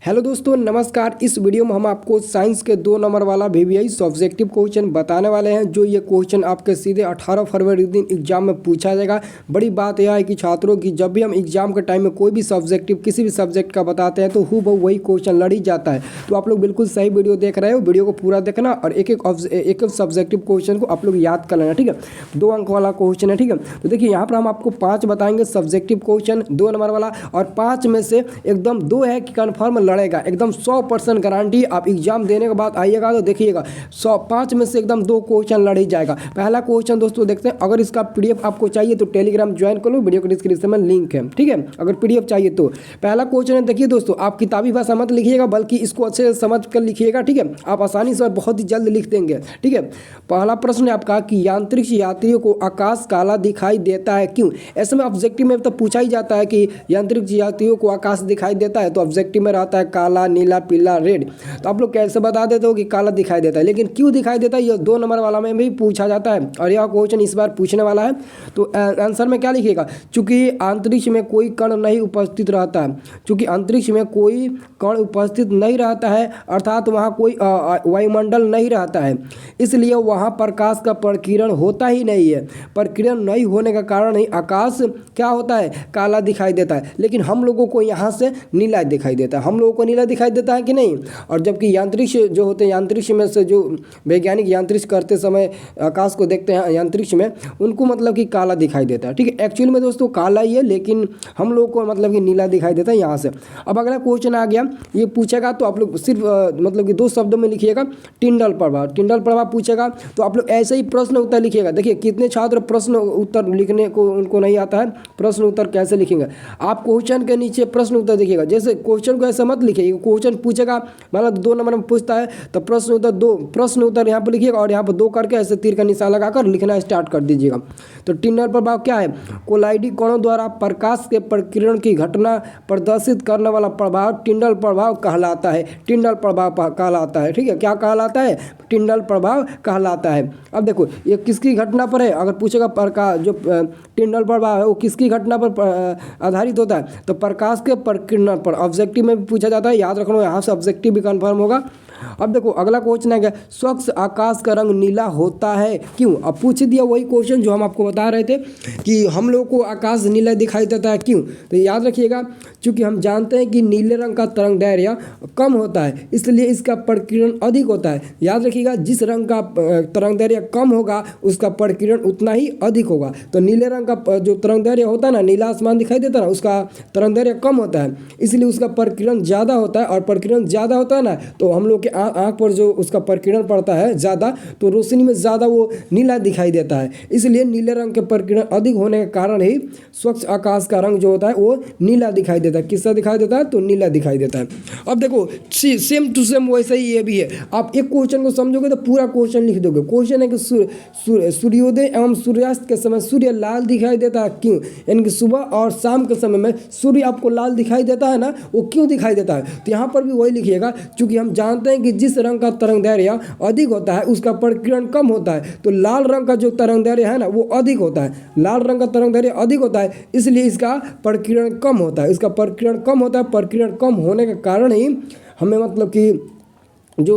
Hello दोस्तों नमस्कार। इस वीडियो में हम आपको साइंस के 2 नंबर वाला वीवीआई सब्जेक्टिव क्वेश्चन बताने वाले हैं। जो ये क्वेश्चन आपके सीधे 18 फरवरी दिन एग्जाम में पूछा जाएगा। बड़ी बात यह है कि छात्रों की जब भी हम एग्जाम के टाइम में कोई भी सब्जेक्टिव किसी भी सब्जेक्ट का बताते हैं तो हूबहू वही क्वेश्चन लड़ ही जाता है। तो आप लोग बिल्कुल सही वीडियो देख रहे हो, वीडियो को पूरा देखना और एक एक सब्जेक्टिव क्वेश्चन को आप लोग याद कर लेना, ठीक है। 2 अंक वाला क्वेश्चन है, ठीक है। तो देखिए यहाँ पर हम आपको 5 बताएंगे सब्जेक्टिव क्वेश्चन 2 नंबर वाला, और 5 में से एकदम 2 है कि कन्फर्म लड़ेगा, एकदम 100% गारंटी। आप एग्जाम देने के बाद आइएगा तो देखिएगा 5 में से एकदम 2 क्वेश्चन लड़ ही जाएगा। पहला क्वेश्चन दोस्तों देखते हैं। अगर इसका पीडीएफ आपको चाहिए तो टेलीग्राम ज्वाइन कर लो, वीडियो के डिस्क्रिप्शन में लिंक है, ठीक है। अगर पीडीएफ चाहिए तो पहला क्वेश्चन है, देखिए दोस्तों, आप किताबी भाषा मत लिखिएगा बल्कि इसको अच्छे से समझ कर लिखिएगा, ठीक है। आप आसानी से और बहुत ही जल्द लिख देंगे, ठीक है। पहला प्रश्न है आपका कि यांत्रिक यात्रियों को आकाश काला दिखाई देता है क्यों। ऐसे में ऑब्जेक्टिव में तो पूछा ही जाता है कि यांत्रिक यात्रियों को आकाश दिखाई देता है, तो ऑब्जेक्टिव में रहता है काला, नीला, पीला, रेड। तो आप लोग कैसे बता देते हो कि काला दिखाई देता है, लेकिन क्यों दिखाई देता है ये 2 नंबर वाला में भी पूछा जाता है और यह क्वेश्चन इस बार पूछने वाला है। तो आंसर में क्या लिखिएगा, चूंकि अंतरिक्ष में कोई कण नहीं उपस्थित रहता है, चूंकि अंतरिक्ष में कोई कण उपस्थित नहीं रहता है, अर्थात वहाँ कोई वायुमंडल नहीं रहता है, इसलिए वहाँ प्रकाश का प्रकीर्णन होता ही नहीं है। प्रकीर्णन नहीं होने का कारण ही आकाश क्या होता है, काला दिखाई देता है। लेकिन हम लोगों को यहाँ से नीला दिखाई देता है, हम लोगों को नीला दिखाई देता है कि नहीं। और जबकि यांत्रिक्ष जो होते हैं, यांत्रिक्ष में से जो वैज्ञानिक यांत्रिक्ष करते समय आकाश को देखते हैं यांत्रिक्ष में, उनको मतलब कि काला दिखाई देता है, ठीक है। एक्चुअली में दोस्तों काला ही है, लेकिन हम लोग को मतलब कि नीला दिखाई देता है यहाँ से। अब अगला क्वेश्चन आ गया, ये पूछेगा तो आप लोग सिर्फ मतलब कि 2 शब्दों में लिखिएगा, टिंडल प्रभाव। टिंडल प्रभाव पूछेगा तो आप लोग ऐसे ही प्रश्न उत्तर लिखिएगा। देखिए कितने छात्र प्रश्न उत्तर लिखने को उनको नहीं आता है, प्रश्न उत्तर कैसे लिखेंगे। आप क्वेश्चन के नीचे प्रश्न उत्तर देखिएगा, जैसे क्वेश्चन को ऐसे मत लिखिए। क्वेश्चन पूछेगा मतलब 2 नंबर में पूछता है तो प्रश्न उत्तर 2 प्रश्न उत्तर यहाँ पर लिखिएगा और यहाँ पर 2 करके ऐसे तीर का निशान लगाकर लिखना स्टार्ट कर दीजिएगा। तो टिंडल प्रभाव क्या है, कोलाइडी कणों द्वारा प्रकाश के प्रकीर्णन की घटना प्रदर्शित करने वाला प्रभाव टिंडल प्रभाव कहलाता है। टिंडल प्रभाव कहलाता है, ठीक है। क्या कहलाता है, टिंडल प्रभाव कहलाता है। अब देखो ये किसकी घटना पर है, अगर पूछेगा प्रकाश जो टिंडल प्रभाव है वो किसकी घटना पर आधारित होता है, तो प्रकाश के प्रकीर्णन पर। ऑब्जेक्टिव में भी पूछा जाता है, याद रखना, यहाँ से ऑब्जेक्टिव भी कंफर्म होगा। अब देखो अगला क्वेश्चन है क्या, स्वच्छ आकाश का रंग नीला होता है क्यों। अब पूछ दिया वही क्वेश्चन जो हम आपको बता रहे थे कि हम लोग को आकाश नीला दिखाई देता है क्यों। तो याद रखिएगा, चूंकि हम जानते हैं कि नीले रंग का तरंग दैर्घ्य कम होता है, इसलिए इसका प्रकीर्णन अधिक होता है। याद रखिएगा, जिस रंग का तरंग दैर्घ्य कम होगा उसका प्रकीर्णन उतना ही अधिक होगा। तो नीले रंग का जो तरंग दैर्घ्य होता है ना, नीला आसमान दिखाई देता है ना, उसका तरंग दैर्घ्य कम होता है, इसलिए उसका प्रकीर्णन ज़्यादा होता है। और प्रकीर्णन ज़्यादा होता है ना, तो हम लोग के आँख पर जो उसका प्रकीर्णन पड़ता है ज़्यादा, तो रोशनी में ज़्यादा वो नीला दिखाई देता है। इसलिए नीले रंग के प्रकीर्णन अधिक होने के कारण ही स्वच्छ आकाश का रंग जो होता है वो नीला दिखाई देता है। किसका दिखाई देता है, तो नीला दिखाई देता है। अब देखो सेम टू सेम वैसे ही ये भी है। आप एक क्वेश्चन को समझोगे तो पूरा क्वेश्चन लिख दोगे। क्वेश्चन है कि सूर्योदय एवं सूर्यास्त के समय सूर्य लाल दिखाई देता है क्यों। यानी कि सुबह और शाम के समय में सूर्य आपको लाल दिखाई देता है ना, वो क्यों दिखाई देता है। तो यहाँ पर भी वही लिखिएगा, चूंकि हम जानते हैं कि जिस रंग का तरंग दैर्घ्य अधिक होता है उसका प्रकीर्णन कम होता है। तो लाल रंग का जो तरंग दैर्घ्य है ना वो अधिक होता है, लाल रंग का तरंग दैर्घ्य अधिक होता है, इसलिए इसका प्रकीर्णन कम होता है। इसका प्रकीर्णन कम होता है, प्रकीर्णन कम होने के कारण ही हमें मतलब कि जो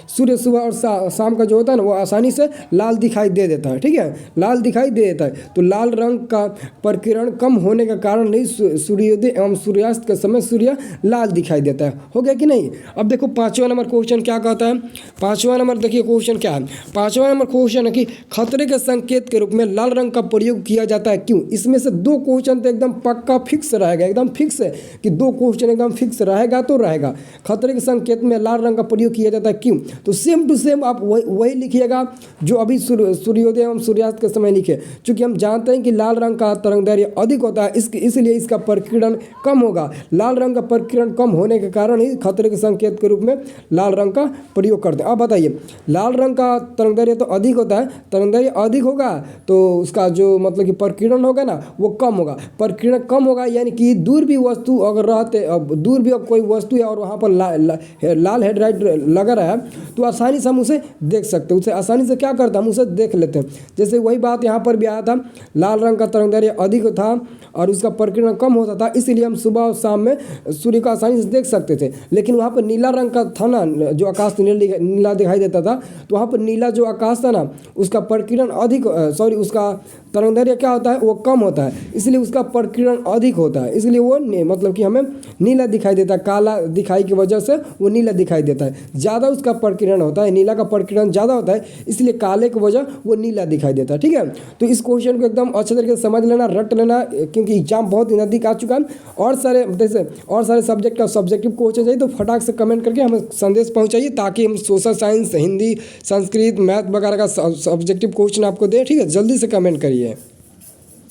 सूर्य सुबह और शाम का जो होता है ना वो आसानी से लाल दिखाई दे देता है, ठीक है, लाल दिखाई दे देता है। तो लाल रंग का प्रकीर्णन कम होने के कारण ही सूर्योदय एवं सूर्यास्त के समय सूर्य लाल दिखाई देता है। हो गया कि नहीं। अब देखो 5वां नंबर क्वेश्चन क्या कहता है। 5वां नंबर देखिए क्वेश्चन क्या है। 5वां नंबर क्वेश्चन है कि खतरे के संकेत के रूप में लाल रंग का प्रयोग किया जाता है क्यों। इसमें से 2 क्वेश्चन तो एकदम पक्का फिक्स रहेगा, एकदम फिक्स है कि 2 क्वेश्चन एकदम फिक्स रहेगा तो रहेगा। खतरे के संकेत में लाल रंग का प्रयोग किया जाता है क्यों, तो सेम टू सेम आप वही लिखिएगा जो अभी सूर्योदय एवं सूर्यास्त के समय लिखे। चूंकि हम जानते हैं कि लाल रंग का तरंग दैर्घ्य अधिक होता है, इसलिए इसका प्रकीर्णन कम होगा। लाल रंग का प्रकीर्णन कम होने के कारण ही खतरे के संकेत के रूप में लाल रंग का प्रयोग करते हैं। अब बताइए, लाल रंग का तरंग दैर्घ्य तो अधिक होता है, तरंग दैर्घ्य अधिक होगा तो उसका जो मतलब कि प्रकीर्णन होगा ना वो कम होगा। प्रकीर्णन कम होगा यानी कि दूर भी वस्तु अगर रहते, दूर भी कोई वस्तु है और वहाँ पर लाल हेडलाइट लाइट लगा रहा है तो आसानी से हम उसे देख सकते हैं। उसे आसानी से क्या करते हैं, हम उसे देख लेते हैं। जैसे वही बात यहाँ पर भी आया था, लाल रंग का तरंगदैर्घ्य अधिक था और उसका प्रकीर्णन कम होता था, इसलिए हम सुबह और शाम में सूर्य को आसानी से देख सकते थे। लेकिन वहाँ पर नीला रंग का था ना, जो आकाश नीला दिखाई देता था, तो वहाँ पर नीला जो आकाश था ना, उसका प्रकीर्णन अधिक उसका तरंगदैर्घ्य क्या होता है, वो कम होता है, इसलिए उसका प्रकीर्णन अधिक होता है, इसलिए वो मतलब कि हमें नीला दिखाई देता है। काला दिखाई की वजह से वो नीला दिखाई देता है। ज़्यादा उसका प्रकीर्णन होता है, नीला का प्रकीर्णन ज़्यादा होता है, इसलिए काले की वजह वो नीला दिखाई देता है। ठीक है, तो इस क्वेश्चन को एकदम अच्छे तरीके से समझ लेना, रट लेना, क्योंकि एग्जाम बहुत नज़दीक आ चुका है। और सारे सब्जेक्ट का सब्जेक्टिव क्वेश्चन चाहिए तो फटाक से कमेंट करके हमें संदेश पहुँचाइए, ताकि हम social science, Hindi, Sanskrit, math वगैरह का सब्जेक्टिव क्वेश्चन आपको दें। ठीक है, जल्दी से कमेंट करिए।